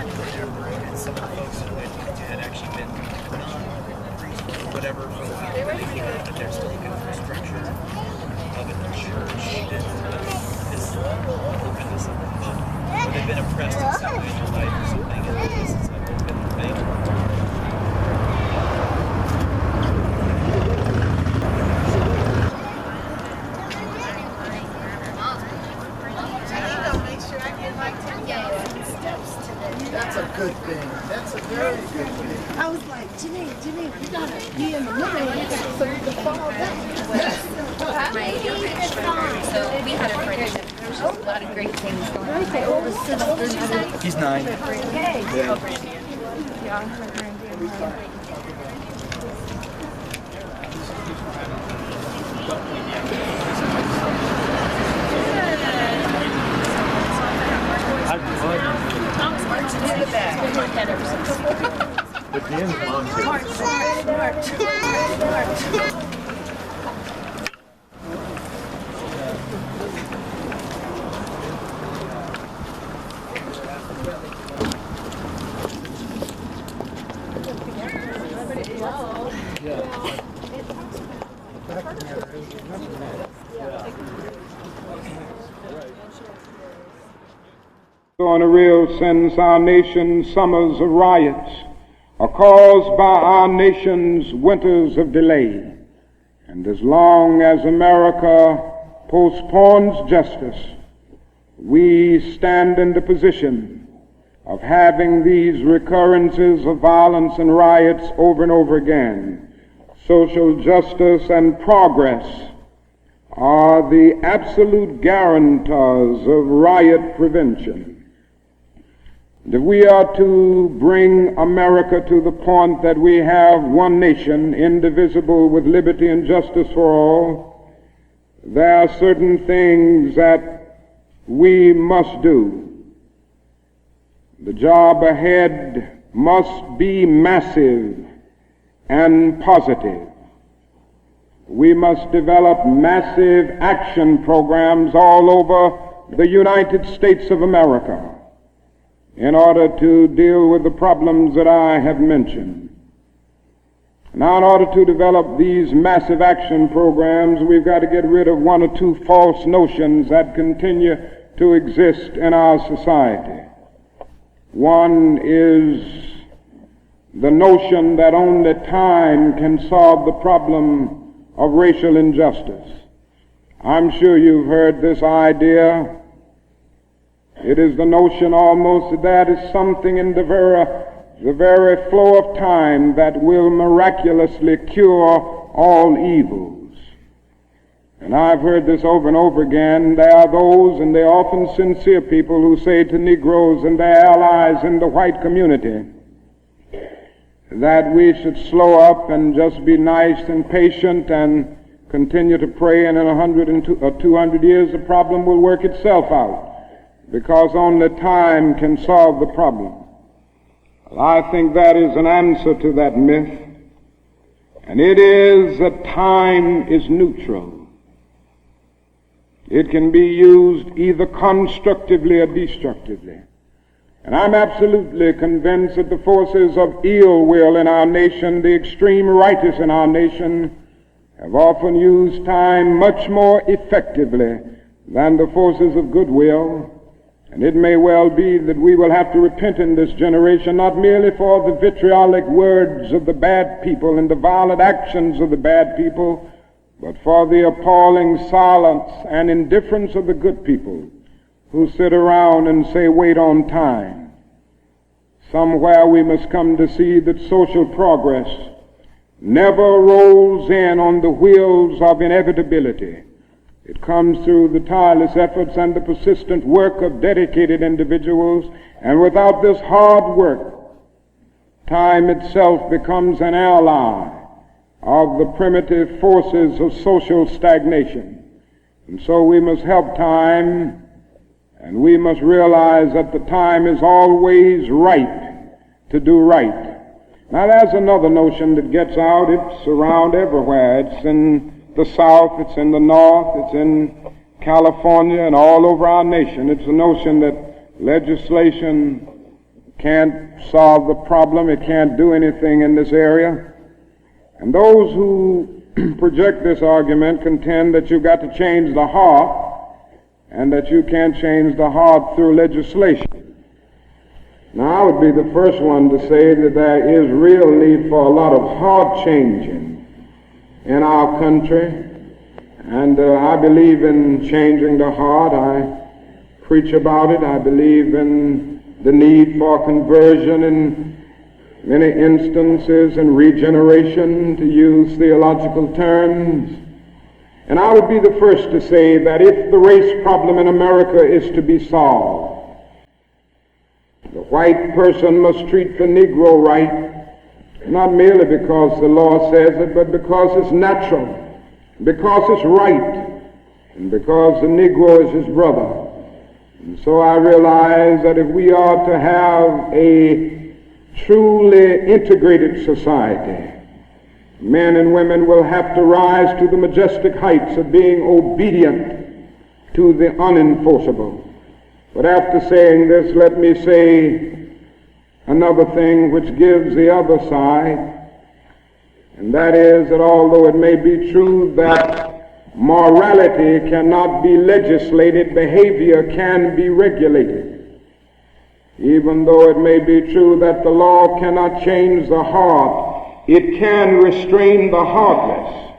and some of the folks who had actually been whatever for the weekend they came out, but there's still a good infrastructure of a church that is open to some of them. Or they've been oppressed in some way in their life or something, and this is an open thing. That's a good thing. That's a very good thing. I was like, Jimmy, you gotta be in the middle so you can follow that. So we had a friendship. There was just a lot of great things going on. My oldest sister, He's 9. Okay. But Dan's mom's here. So in a real sense, our nation's summers of riots are caused by our nation's winters of delay. And as long as America postpones justice, we stand in the position of having these recurrences of violence and riots over and over again. Social justice and progress are the absolute guarantors of riot prevention. If we are to bring America to the point that we have one nation, indivisible, with liberty and justice for all, there are certain things that we must do. The job ahead must be massive and positive. We must develop massive action programs all over the United States of America in order to deal with the problems that I have mentioned. Now, in order to develop these massive action programs, we've got to get rid of one or two false notions that continue to exist in our society. One is the notion that only time can solve the problem of racial injustice. I'm sure you've heard this idea. It is the notion almost that is something in the very flow of time that will miraculously cure all evils. And I've heard this over and over again. There are those, and they're often sincere people, who say to Negroes and their allies in the white community that we should slow up and just be nice and patient and continue to pray, and in 100 or 200 years the problem will work itself out, because only time can solve the problem. Well, I think that is an answer to that myth, and it is that time is neutral. It can be used either constructively or destructively. And I'm absolutely convinced that the forces of ill will in our nation, the extreme righteous in our nation, have often used time much more effectively than the forces of goodwill. And it may well be that we will have to repent in this generation, not merely for the vitriolic words of the bad people and the violent actions of the bad people, but for the appalling silence and indifference of the good people who sit around and say, wait on time. Somewhere we must come to see that social progress never rolls in on the wheels of inevitability. It comes through the tireless efforts and the persistent work of dedicated individuals, and without this hard work, time itself becomes an ally of the primitive forces of social stagnation. And so we must help time, and we must realize that the time is always right to do right. Now there's another notion that gets out. It's around everywhere. It's in the South, it's in the North, it's in California and all over our nation. It's the notion that legislation can't solve the problem. It can't do anything in this area. And those who project this argument contend that you've got to change the heart, and that you can't change the heart through legislation. Now, I would be the first one to say that there is real need for a lot of heart changing in our country, and I believe in changing the heart. I preach about it. I believe in the need for conversion in many instances and regeneration, to use theological terms. And I would be the first to say that if the race problem in America is to be solved, the white person must treat the Negro right, not merely because the law says it, but because it's natural, because it's right, and because the Negro is his brother. And so I realize that if we are to have a truly integrated society, men and women will have to rise to the majestic heights of being obedient to the unenforceable. But after saying this, let me say another thing which gives the other side, and that is that although it may be true that morality cannot be legislated, behavior can be regulated. Even though it may be true that the law cannot change the heart, it can restrain the heartless.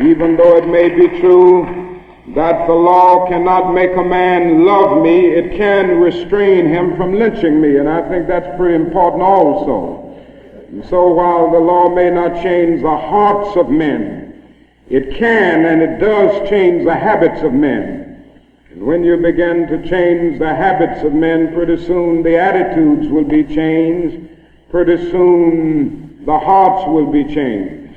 Even though it may be true that the law cannot make a man love me, it can restrain him from lynching me, and I think that's pretty important also. And so while the law may not change the hearts of men, it can and it does change the habits of men. And when you begin to change the habits of men, pretty soon the attitudes will be changed, pretty soon the hearts will be changed.